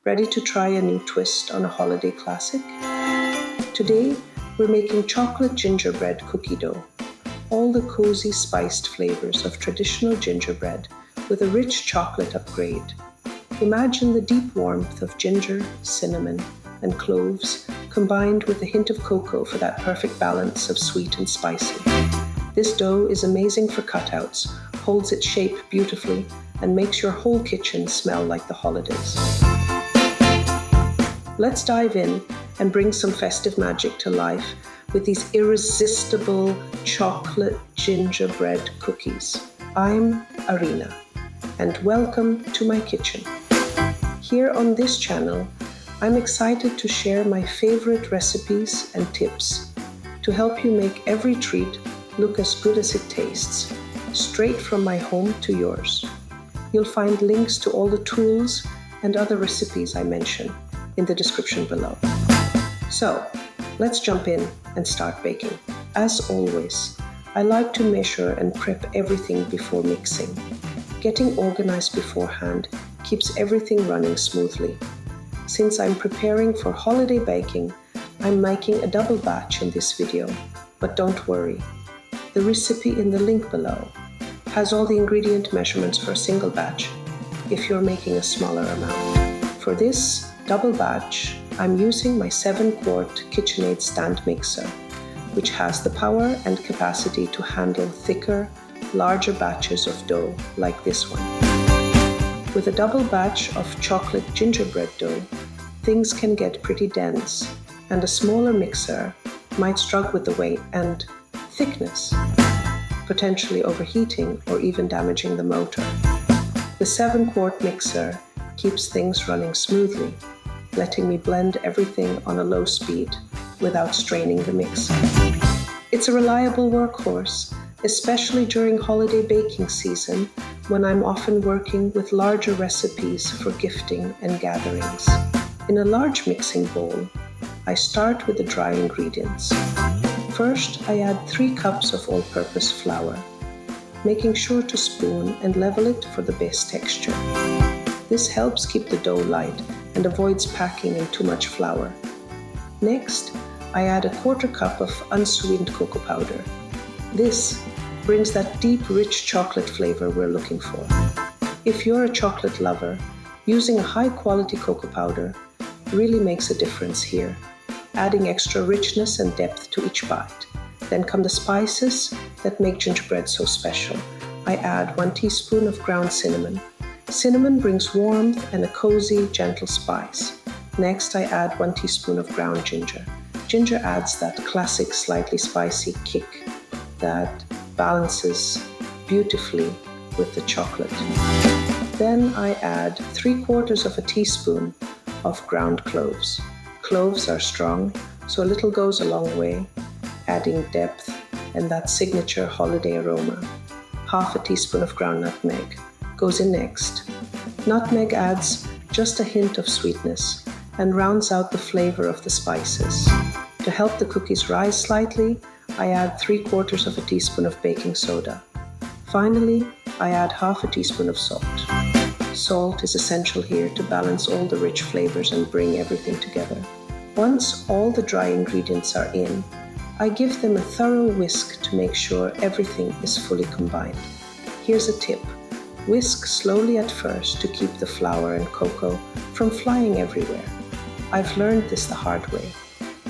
Ready to try a new twist on a holiday classic? Today, we're making chocolate gingerbread cookie dough. All the cozy spiced flavors of traditional gingerbread with a rich chocolate upgrade. Imagine the deep warmth of ginger, cinnamon, and cloves combined with a hint of cocoa for that perfect balance of sweet and spicy. This dough is amazing for cutouts, holds its shape beautifully, and makes your whole kitchen smell like the holidays. Let's dive in and bring some festive magic to life with these irresistible chocolate gingerbread cookies. I'm Arina, and welcome to my kitchen. Here on this channel, I'm excited to share my favorite recipes and tips to help you make every treat look as good as it tastes, straight from my home to yours. You'll find links to all the tools and other recipes I mention in the description below. So, let's jump in and start baking. As always, I like to measure and prep everything before mixing. Getting organized beforehand keeps everything running smoothly. Since I'm preparing for holiday baking, I'm making a double batch in this video, but don't worry. The recipe in the link below has all the ingredient measurements for a single batch if you're making a smaller amount. For this double batch, I'm using my 7-quart KitchenAid stand mixer, which has the power and capacity to handle thicker, larger batches of dough like this one. With a double batch of chocolate gingerbread dough, things can get pretty dense, and a smaller mixer might struggle with the weight and thickness, potentially overheating or even damaging the motor. The 7-quart mixer keeps things running smoothly, letting me blend everything on a low speed without straining the mixer. It's a reliable workhorse, especially during holiday baking season when I'm often working with larger recipes for gifting and gatherings. In a large mixing bowl, I start with the dry ingredients. First, I add 3 cups of all-purpose flour, making sure to spoon and level it for the best texture. This helps keep the dough light and avoids packing in too much flour. Next, I add a 1/4 cup of unsweetened cocoa powder. This brings that deep, rich chocolate flavor we're looking for. If you're a chocolate lover, using a high-quality cocoa powder really makes a difference here, adding extra richness and depth to each bite. Then come the spices that make gingerbread so special. I add 1 teaspoon of ground cinnamon. Cinnamon brings warmth and a cozy, gentle spice. Next, I add 1 teaspoon of ground ginger. Ginger adds that classic, slightly spicy kick that balances beautifully with the chocolate. Then I add 3/4 of a teaspoon of ground cloves. Cloves are strong, so a little goes a long way, adding depth and that signature holiday aroma. 1/2 teaspoon of ground nutmeg goes in next. Nutmeg adds just a hint of sweetness and rounds out the flavor of the spices. To help the cookies rise slightly, I add 3/4 of a teaspoon of baking soda. Finally, I add 1/2 teaspoon of salt. Salt is essential here to balance all the rich flavors and bring everything together. Once all the dry ingredients are in, I give them a thorough whisk to make sure everything is fully combined. Here's a tip. Whisk slowly at first to keep the flour and cocoa from flying everywhere. I've learned this the hard way.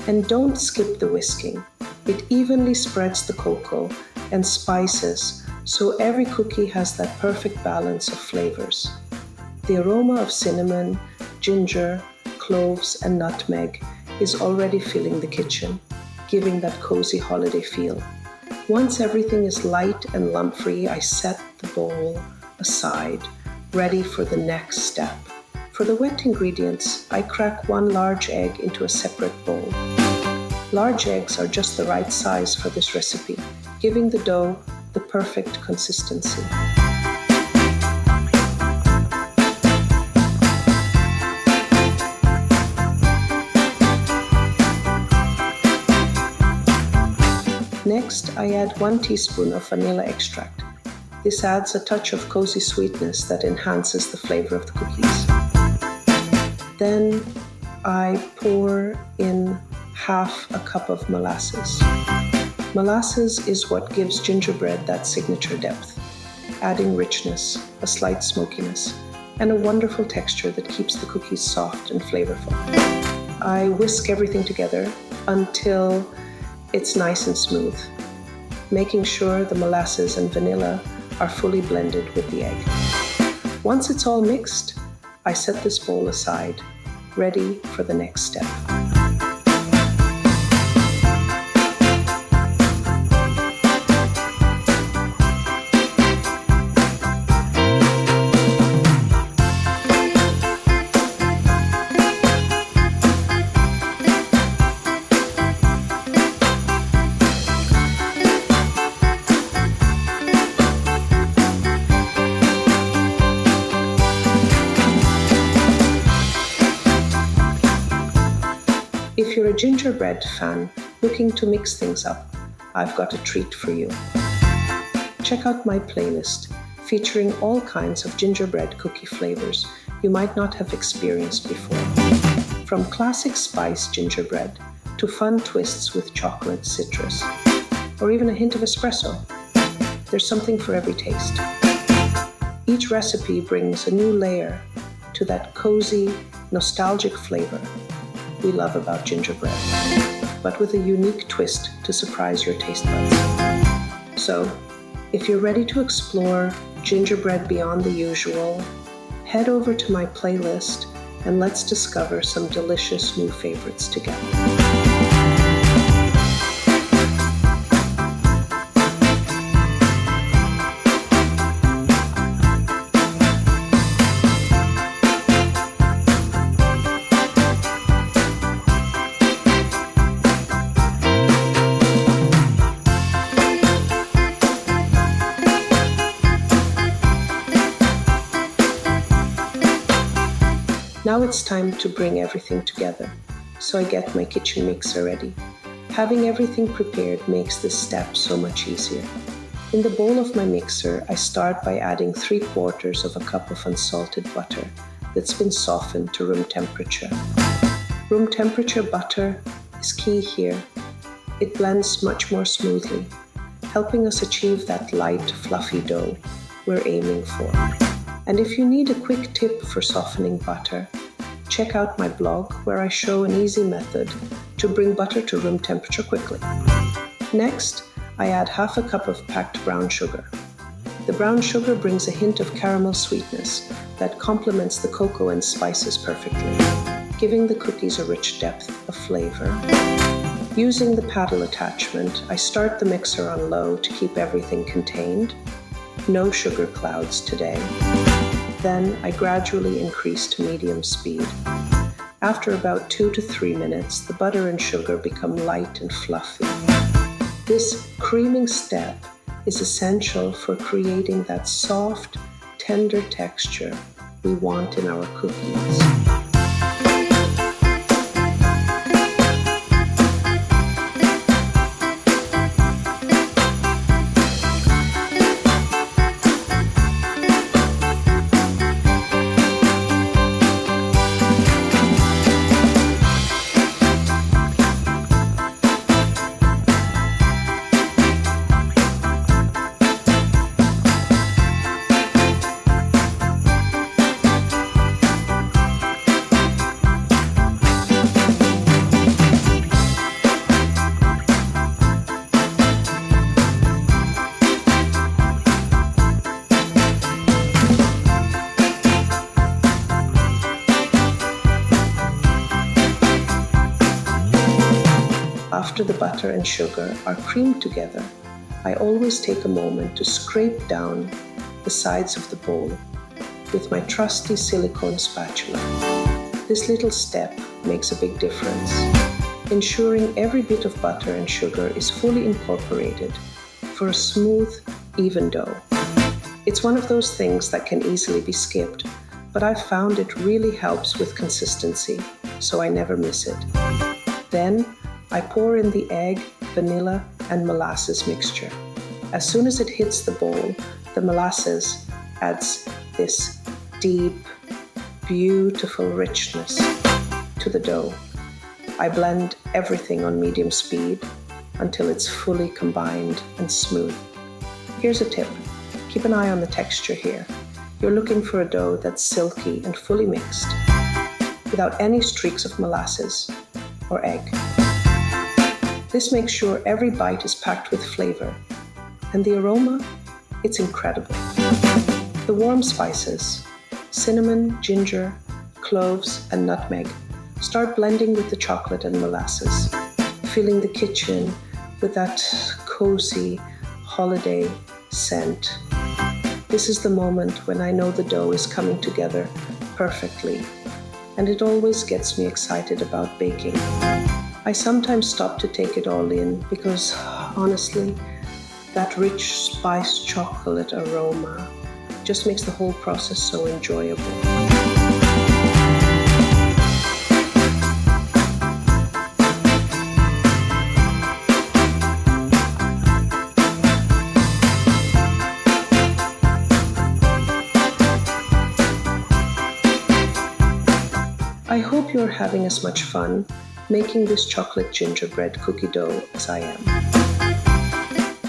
And don't skip the whisking. It evenly spreads the cocoa and spices so every cookie has that perfect balance of flavors. The aroma of cinnamon, ginger, cloves, and nutmeg is already filling the kitchen, giving that cozy holiday feel. Once everything is light and lump-free, I set the bowl aside, ready for the next step. For the wet ingredients, I crack 1 large egg into a separate bowl. Large eggs are just the right size for this recipe, giving the dough the perfect consistency. Next, I add 1 teaspoon of vanilla extract. This adds a touch of cozy sweetness that enhances the flavor of the cookies. Then I pour in half a cup of molasses. Molasses is what gives gingerbread that signature depth, adding richness, a slight smokiness, and a wonderful texture that keeps the cookies soft and flavorful. I whisk everything together until it's nice and smooth, making sure the molasses and vanilla are fully blended with the egg. Once it's all mixed, I set this bowl aside, ready for the next step. If you're a gingerbread fan looking to mix things up, I've got a treat for you. Check out my playlist featuring all kinds of gingerbread cookie flavors you might not have experienced before. From classic spice gingerbread to fun twists with chocolate, citrus, or even a hint of espresso. There's something for every taste. Each recipe brings a new layer to that cozy, nostalgic flavor we love about gingerbread, but with a unique twist to surprise your taste buds. So, if you're ready to explore gingerbread beyond the usual, head over to my playlist and let's discover some delicious new favorites together. Now it's time to bring everything together, so I get my kitchen mixer ready. Having everything prepared makes this step so much easier. In the bowl of my mixer, I start by adding 3/4 of a cup of unsalted butter that's been softened to room temperature. Room temperature butter is key here. It blends much more smoothly, helping us achieve that light, fluffy dough we're aiming for. And if you need a quick tip for softening butter, check out my blog where I show an easy method to bring butter to room temperature quickly. Next, I add half a cup of packed brown sugar. The brown sugar brings a hint of caramel sweetness that complements the cocoa and spices perfectly, giving the cookies a rich depth of flavor. Using the paddle attachment, I start the mixer on low to keep everything contained. No sugar clouds today. Then I gradually increase to medium speed. After about 2 to 3 minutes, the butter and sugar become light and fluffy. This creaming step is essential for creating that soft, tender texture we want in our cookies. After the butter and sugar are creamed together, I always take a moment to scrape down the sides of the bowl with my trusty silicone spatula. This little step makes a big difference, ensuring every bit of butter and sugar is fully incorporated for a smooth, even dough. It's one of those things that can easily be skipped, but I've found it really helps with consistency, so I never miss it. Then, I pour in the egg, vanilla, and molasses mixture. As soon as it hits the bowl, the molasses adds this deep, beautiful richness to the dough. I blend everything on medium speed until it's fully combined and smooth. Here's a tip. Keep an eye on the texture here. You're looking for a dough that's silky and fully mixed, without any streaks of molasses or egg. This makes sure every bite is packed with flavor. And the aroma? It's incredible. The warm spices, cinnamon, ginger, cloves, and nutmeg, start blending with the chocolate and molasses, filling the kitchen with that cozy holiday scent. This is the moment when I know the dough is coming together perfectly, and it always gets me excited about baking. I sometimes stop to take it all in because, honestly, that rich spiced chocolate aroma just makes the whole process so enjoyable. I hope you're having as much fun making this chocolate gingerbread cookie dough as I am.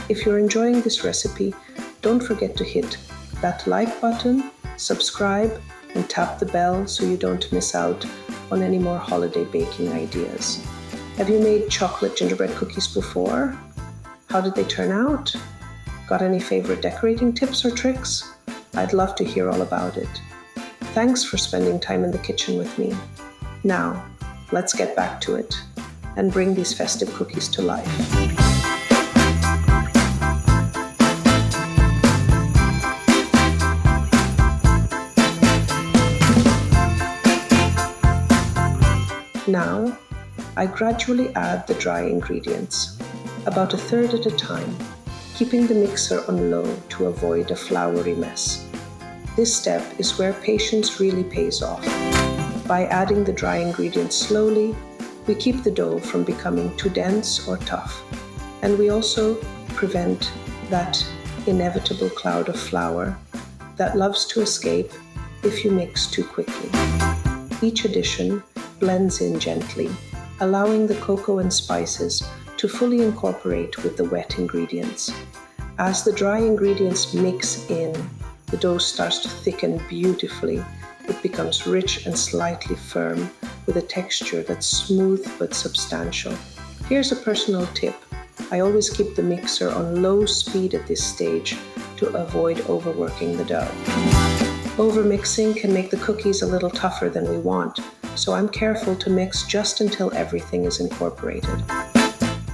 If you're enjoying this recipe, don't forget to hit that like button, subscribe, and tap the bell so you don't miss out on any more holiday baking ideas. Have you made chocolate gingerbread cookies before? How did they turn out? Got any favorite decorating tips or tricks? I'd love to hear all about it. Thanks for spending time in the kitchen with me. Now, let's get back to it and bring these festive cookies to life. Now, I gradually add the dry ingredients, about a third at a time, keeping the mixer on low to avoid a floury mess. This step is where patience really pays off. By adding the dry ingredients slowly, we keep the dough from becoming too dense or tough, and we also prevent that inevitable cloud of flour that loves to escape if you mix too quickly. Each addition blends in gently, allowing the cocoa and spices to fully incorporate with the wet ingredients. As the dry ingredients mix in, the dough starts to thicken beautifully. It becomes rich and slightly firm, with a texture that's smooth but substantial. Here's a personal tip. I always keep the mixer on low speed at this stage to avoid overworking the dough. Overmixing can make the cookies a little tougher than we want, so I'm careful to mix just until everything is incorporated.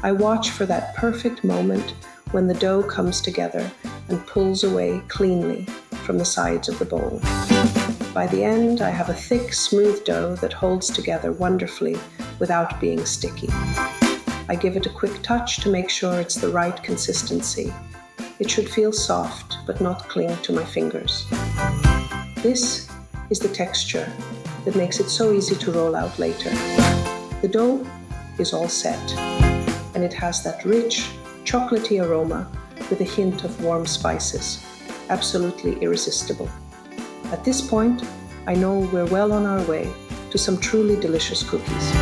I watch for that perfect moment when the dough comes together and pulls away cleanly from the sides of the bowl. By the end, I have a thick, smooth dough that holds together wonderfully without being sticky. I give it a quick touch to make sure it's the right consistency. It should feel soft, but not cling to my fingers. This is the texture that makes it so easy to roll out later. The dough is all set, and it has that rich, chocolatey aroma with a hint of warm spices. Absolutely irresistible. At this point, I know we're well on our way to some truly delicious cookies.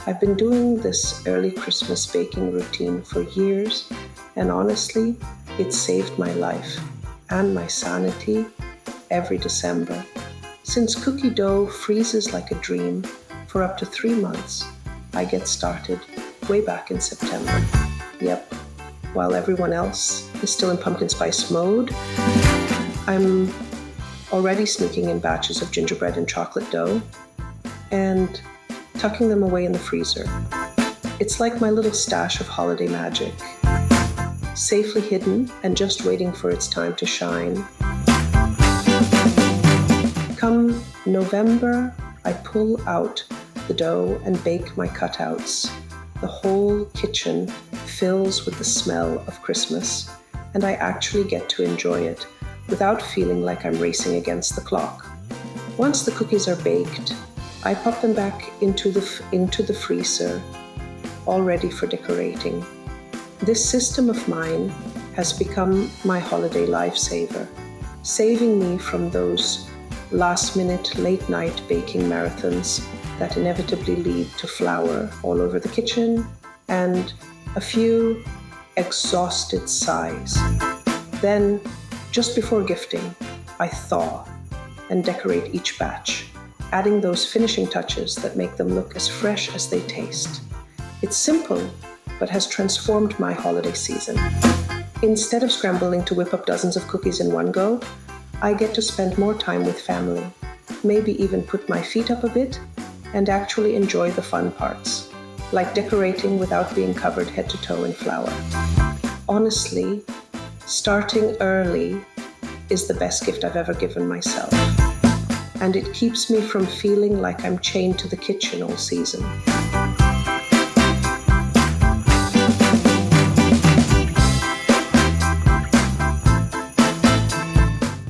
I've been doing this early Christmas baking routine for years, and honestly, it's saved my life and my sanity every December. Since cookie dough freezes like a dream for up to 3 months, I get started way back in September. Yep, while everyone else is still in pumpkin spice mode, I'm already sneaking in batches of gingerbread and chocolate dough and tucking them away in the freezer. It's like my little stash of holiday magic, safely hidden and just waiting for its time to shine. Come November, I pull out the dough and bake my cutouts. The whole kitchen fills with the smell of Christmas, and I actually get to enjoy it without feeling like I'm racing against the clock. Once the cookies are baked, I pop them back into the freezer all ready for decorating. This system of mine has become my holiday lifesaver, saving me from those last-minute, late-night baking marathons that inevitably lead to flour all over the kitchen and a few exhausted sighs. Then, just before gifting, I thaw and decorate each batch, adding those finishing touches that make them look as fresh as they taste. It's simple, but has transformed my holiday season. Instead of scrambling to whip up dozens of cookies in one go, I get to spend more time with family, maybe even put my feet up a bit and actually enjoy the fun parts, like decorating without being covered head to toe in flour. Honestly, starting early is the best gift I've ever given myself, and it keeps me from feeling like I'm chained to the kitchen all season.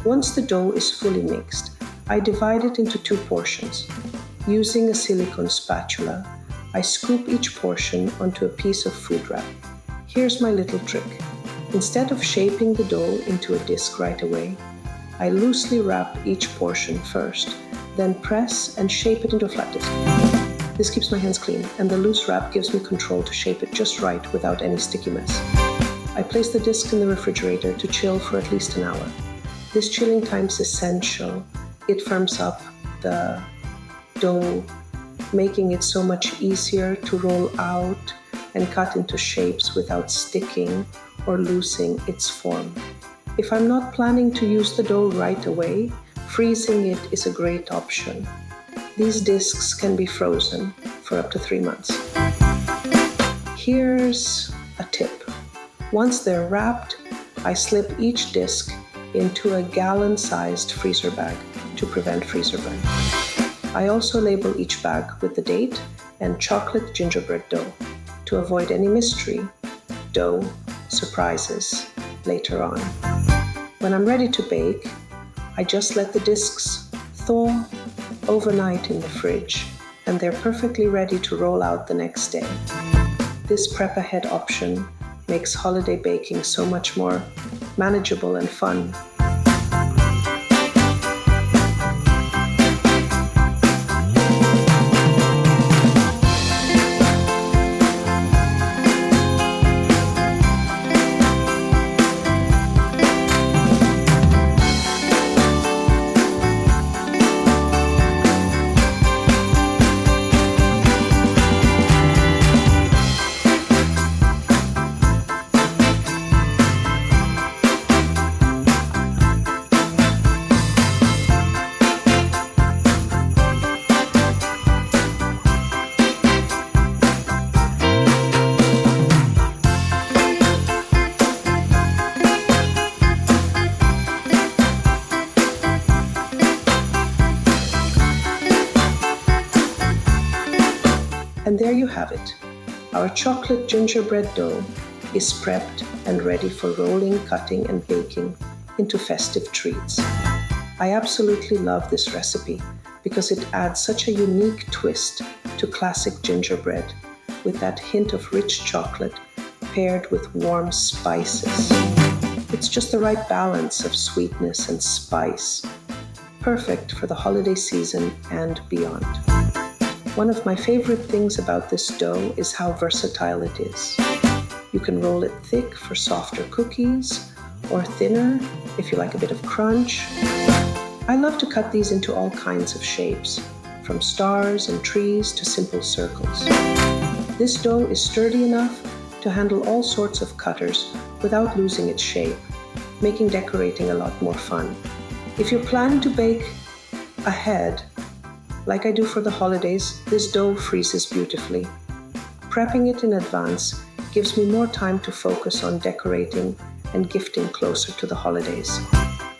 Once the dough is fully mixed, I divide it into 2 portions. Using a silicone spatula, I scoop each portion onto a piece of food wrap. Here's my little trick. Instead of shaping the dough into a disc right away, I loosely wrap each portion first, then press and shape it into a flat disc. This keeps my hands clean, and the loose wrap gives me control to shape it just right without any sticky mess. I place the disc in the refrigerator to chill for at least an hour. This chilling time is essential. It firms up the dough, making it so much easier to roll out and cut into shapes without sticking or losing its form. If I'm not planning to use the dough right away, freezing it is a great option. These discs can be frozen for up to 3 months. Here's a tip. Once they're wrapped, I slip each disc into a gallon-sized freezer bag to prevent freezer burn. I also label each bag with the date and chocolate gingerbread dough to avoid any mystery dough surprises later on. When I'm ready to bake, I just let the discs thaw overnight in the fridge, and they're perfectly ready to roll out the next day. This prep ahead option makes holiday baking so much more manageable and fun. And there you have it. Our chocolate gingerbread dough is prepped and ready for rolling, cutting, and baking into festive treats. I absolutely love this recipe because it adds such a unique twist to classic gingerbread with that hint of rich chocolate paired with warm spices. It's just the right balance of sweetness and spice, perfect for the holiday season and beyond. One of my favorite things about this dough is how versatile it is. You can roll it thick for softer cookies, or thinner if you like a bit of crunch. I love to cut these into all kinds of shapes, from stars and trees to simple circles. This dough is sturdy enough to handle all sorts of cutters without losing its shape, making decorating a lot more fun. If you're planning to bake ahead, like I do for the holidays, this dough freezes beautifully. Prepping it in advance gives me more time to focus on decorating and gifting closer to the holidays.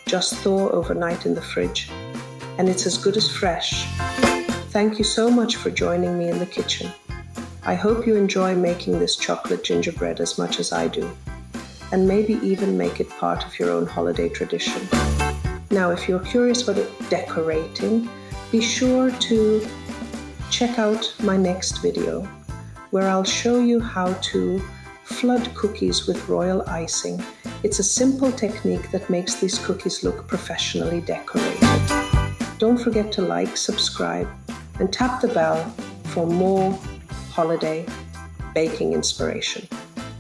Just thaw overnight in the fridge, and it's as good as fresh. Thank you so much for joining me in the kitchen. I hope you enjoy making this chocolate gingerbread as much as I do, and maybe even make it part of your own holiday tradition. Now, if you're curious about decorating, be sure to check out my next video, where I'll show you how to flood cookies with royal icing. It's a simple technique that makes these cookies look professionally decorated. Don't forget to like, subscribe, and tap the bell for more holiday baking inspiration.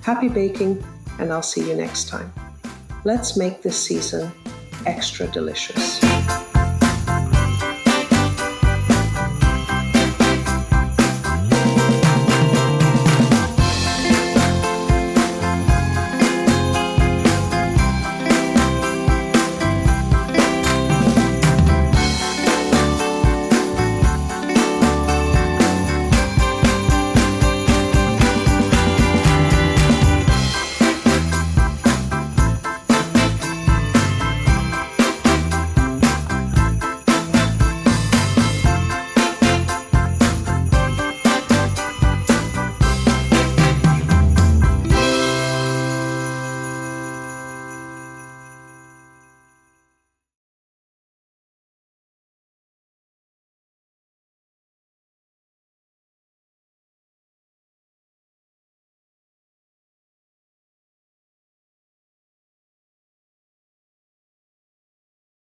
Happy baking, and I'll see you next time. Let's make this season extra delicious.